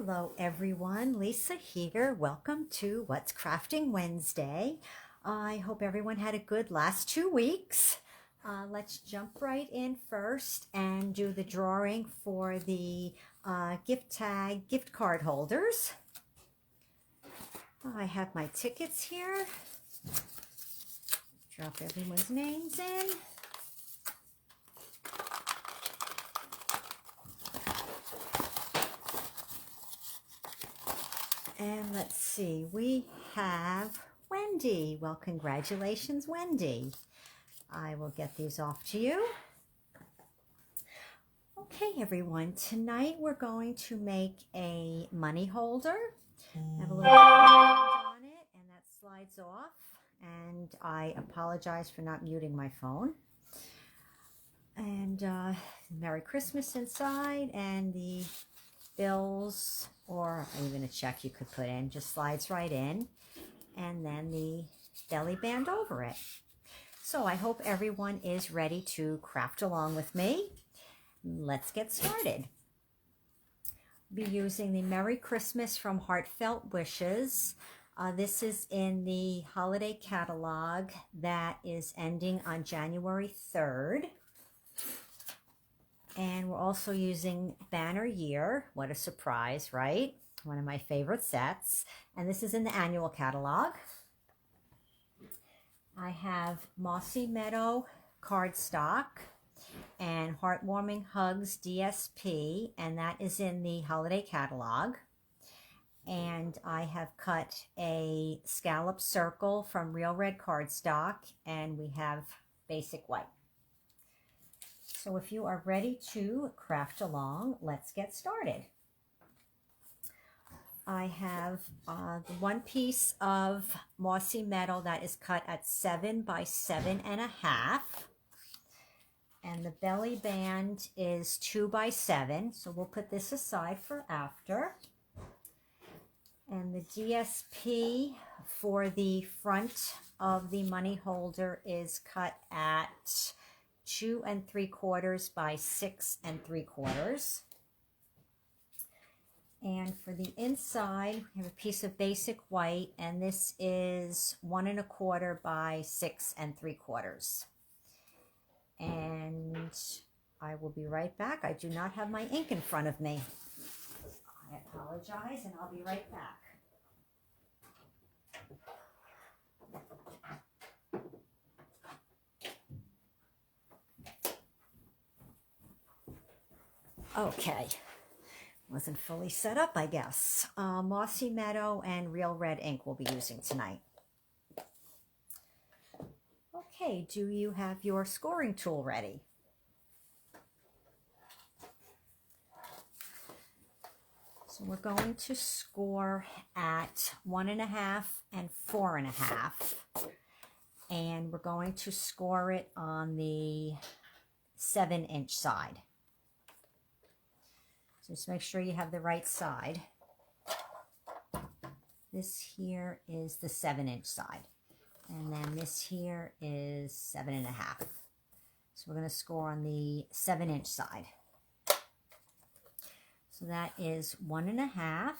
Hello everyone, Lisa here. Welcome to What's Crafting Wednesday. I hope everyone had a good last 2 weeks. Let's jump right in first and do the drawing for the gift card holders. I have my tickets here. Drop everyone's names in. And let's see, we have Wendy. Well, congratulations, Wendy. I will get these off to you. Okay, everyone, tonight we're going to make a money holder. I have a little on it, and that slides off. And I apologize for not muting my phone. And Merry Christmas inside, and the bills or even a check you could put in just slides right in, and then the belly band over it. So I hope everyone is ready to craft along with me. Let's get started. Be using the Merry Christmas from Heartfelt Wishes. This is in the holiday catalog that is ending on January 3rd. And we're also using Banner Year. What a surprise, right? One of my favorite sets. And this is in the annual catalog. I have Mossy Meadow cardstock and Heartwarming Hugs DSP, and that is in the holiday catalog. And I have cut a scallop circle from Real Red cardstock, and we have basic white. So if you are ready to craft along, let's get started. I have the one piece of Mossy Meadow that is cut at 7 by 7.5. And the belly band is 2 by 7. So we'll put this aside for after. And the DSP for the front of the money holder is cut at 2 3/4 by 6 3/4. And for the inside, we have a piece of basic white, and this is 1 1/4 by 6 3/4. And I will be right back. I do not have my ink in front of me. I apologize, and I'll be right back. Okay, wasn't fully set up, I guess. Mossy Meadow and Real Red ink we'll be using tonight. Okay, do you have your scoring tool ready? So we're going to score at 1.5 and 4.5. And we're going to score it on the 7-inch side. So just make sure you have the right side. This here is the 7-inch side. And then this here is 7.5. So we're going to score on the 7-inch side. So that is 1.5.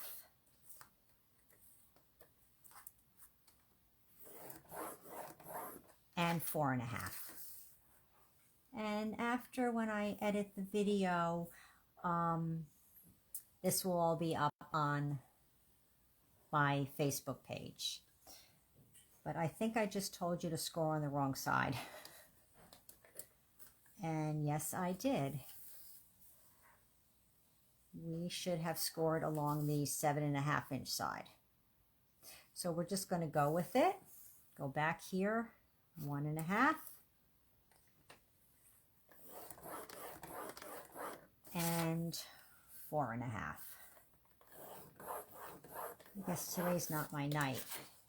And 4.5. And after, when I edit the video, this will all be up on my Facebook page. But I think I just told you to score on the wrong side. And yes, I did. We should have scored along the 7.5-inch side. So we're just going to go with it. Go back here, 1.5. And 4.5. I guess today's not my night.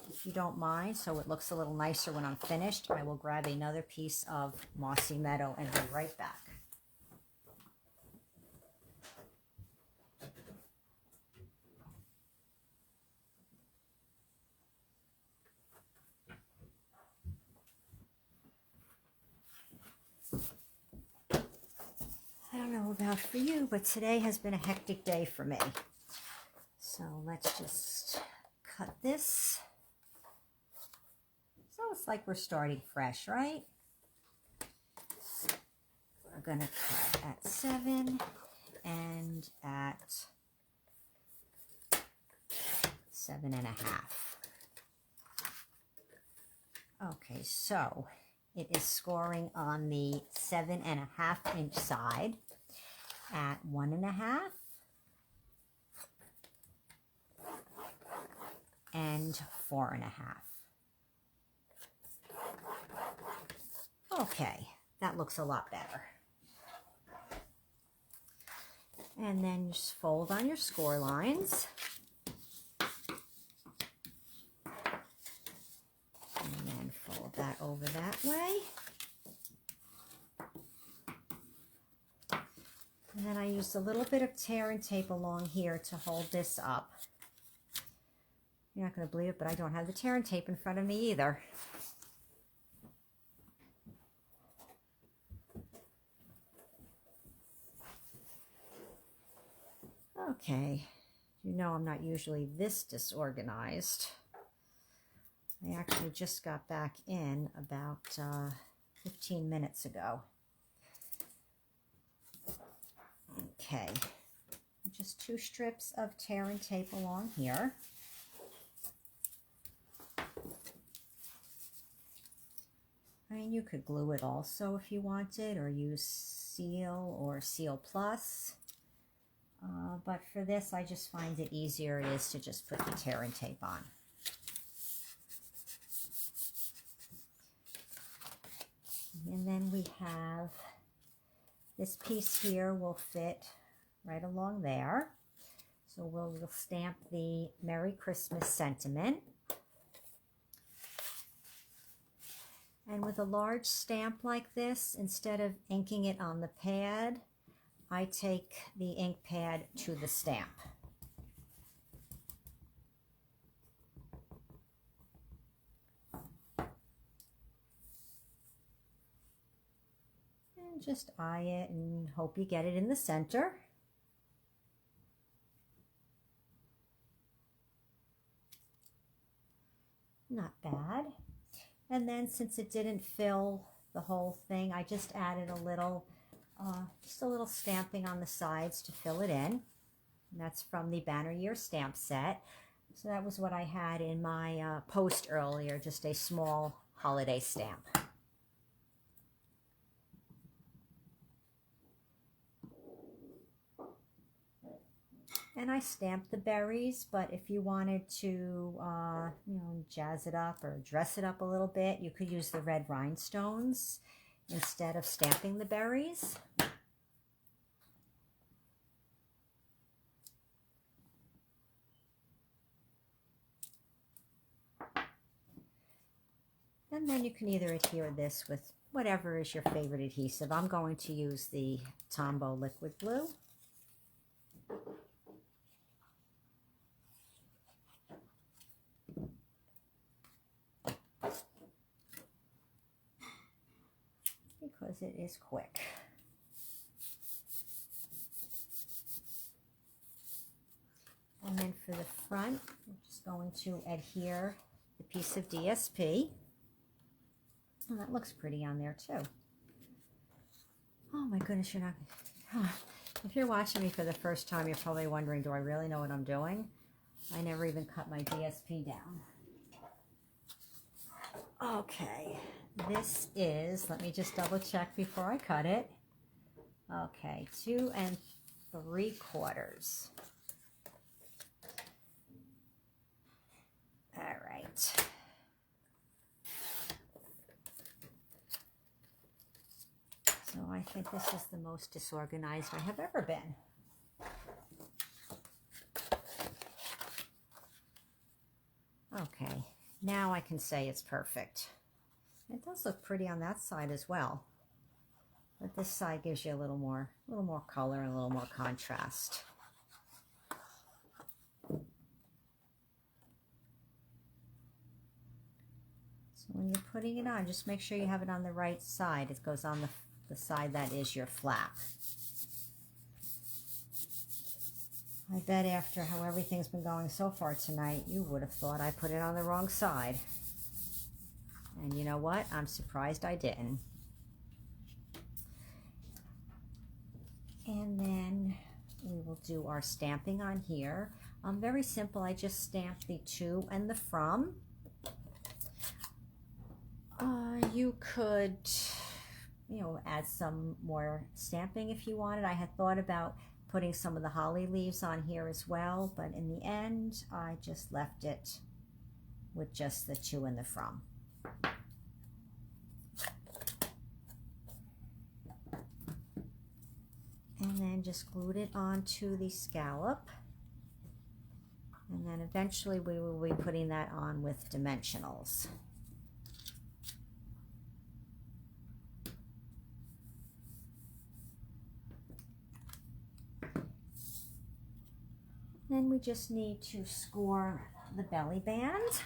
If you don't mind, so it looks a little nicer when I'm finished, I will grab another piece of Mossy Meadow and be right back. I don't know about for you, but today has been a hectic day for me. So let's just cut this. So it's like we're starting fresh, right? We're going to cut at 7 and at 7.5. Okay, so it is scoring on the 7.5 inch side at 1.5 and 4.5. Okay, that looks a lot better. And then just fold on your score lines. And then fold that over that way. And then I used a little bit of tear and tape along here to hold this up. You're not going to believe it, but I don't have the tear and tape in front of me either. Okay, you know I'm not usually this disorganized. I actually just got back in about 15 minutes ago. Okay, just 2 strips of tear and tape along here. I mean, you could glue it also if you wanted, or use Seal or Seal Plus. But for this, I just find it easier it is to just put the tear and tape on. And then we have this piece here will fit right along there. So we'll stamp the Merry Christmas sentiment. And with a large stamp like this, instead of inking it on the pad, I take the ink pad to the stamp. And just eye it and hope you get it in the center. Not bad. And then since it didn't fill the whole thing, I just added a little stamping on the sides to fill it in. And that's from the Banner Year stamp set. So that was what I had in my post earlier, just a small holiday stamp. And I stamped the berries, but if you wanted to, you know, jazz it up or dress it up a little bit, you could use the red rhinestones instead of stamping the berries. And then you can either adhere this with whatever is your favorite adhesive. I'm going to use the Tombow liquid glue. Because it is quick. And then for the front, I'm just going to adhere the piece of DSP. And that looks pretty on there too. Oh my goodness, you're not... If you're watching me for the first time, you're probably wondering, do I really know what I'm doing? I never even cut my DSP down. Okay, this is, let me just double check before I cut it. Okay, 2 3/4. All right. So I think this is the most disorganized I have ever been. Okay, now I can say it's perfect. It does look pretty on that side as well, but this side gives you a little more color and a little more contrast. So when you're putting it on, just make sure you have it on the right side. It goes on the side that is your flap. I bet after how everything's been going so far tonight, you would have thought I put it on the wrong side. And you know what? I'm surprised I didn't. And then we will do our stamping on here. Very simple. I just stamped the to and the from. You could, add some more stamping if you wanted. I had thought about putting some of the holly leaves on here as well, but in the end, I just left it with just the to and the from. And then just glued it onto the scallop. And then eventually we will be putting that on with dimensionals. Then we just need to score the belly band.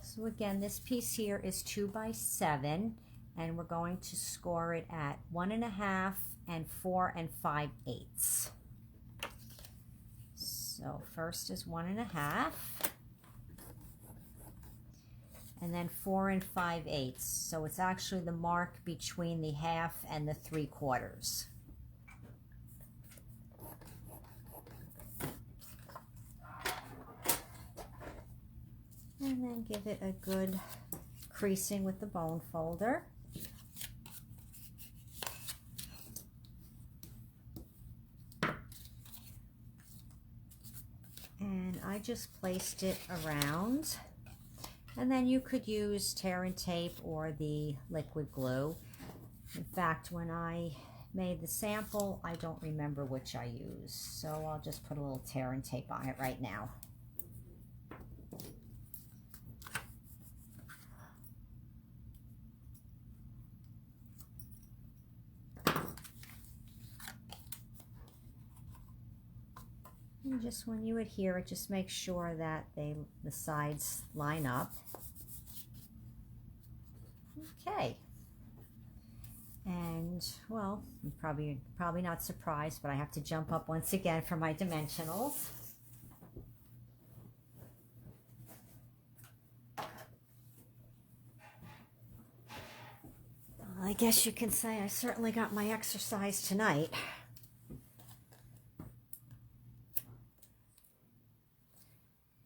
So again, this piece here is 2 by 7, and we're going to score it at 1.5 and 4 5/8. So first is 1.5, and then 4 5/8. So it's actually the mark between the 1/2 and the 3/4. And then give it a good creasing with the bone folder. And I just placed it around. And then you could use tear and tape or the liquid glue. In fact, when I made the sample, I don't remember which I used. So I'll just put a little tear and tape on it right now. And just when you adhere it, just make sure that the sides line up. Okay. And well, you're probably not surprised, but I have to jump up once again for my dimensionals. I guess you can say I certainly got my exercise tonight.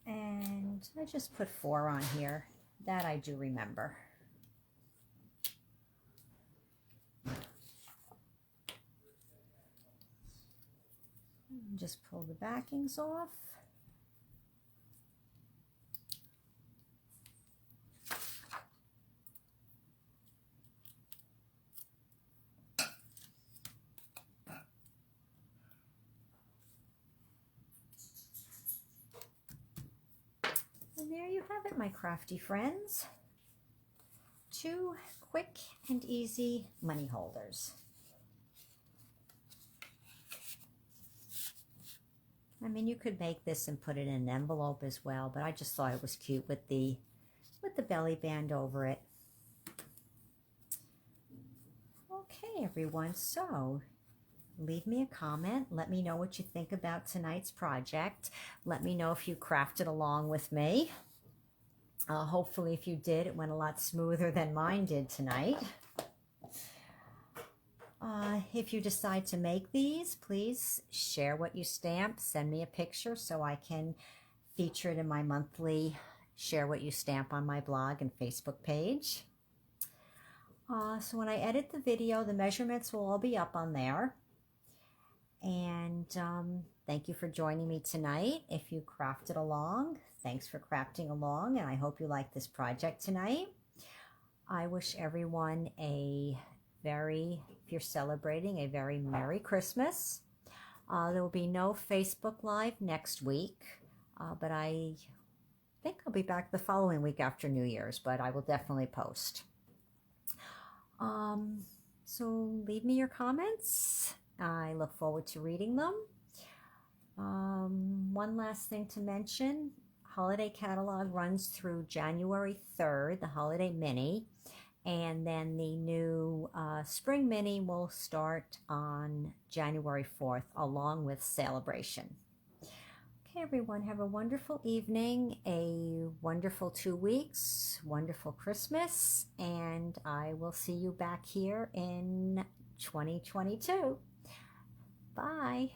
And I just put 4 on here. That I do remember. And just pull the backings off. And there you have it, my crafty friends. 2 quick and easy money holders. I mean, you could make this and put it in an envelope as well, but I just thought it was cute with the belly band over it. Okay, everyone, so leave me a comment. Let me know what you think about tonight's project. Let me know if you crafted along with me. Hopefully, if you did, it went a lot smoother than mine did tonight. If you decide to make these, please share what you stamp. Send me a picture so I can feature it in my monthly Share What You Stamp on my blog and Facebook page. So when I edit the video, the measurements will all be up on there. And thank you for joining me tonight. If you crafted along, thanks for crafting along, and I hope you like this project tonight. I wish everyone if you're celebrating, a very Merry Christmas. There will be no Facebook Live next week, but I think I'll be back the following week after New Year's, but I will definitely post. So leave me your comments. I look forward to reading them. One last thing to mention, holiday catalog runs through January 3rd, the holiday mini, And then the new Spring Mini will start on January 4th, along with Celebration. Okay, everyone, have a wonderful evening, a wonderful 2 weeks, wonderful Christmas, and I will see you back here in 2022. Bye.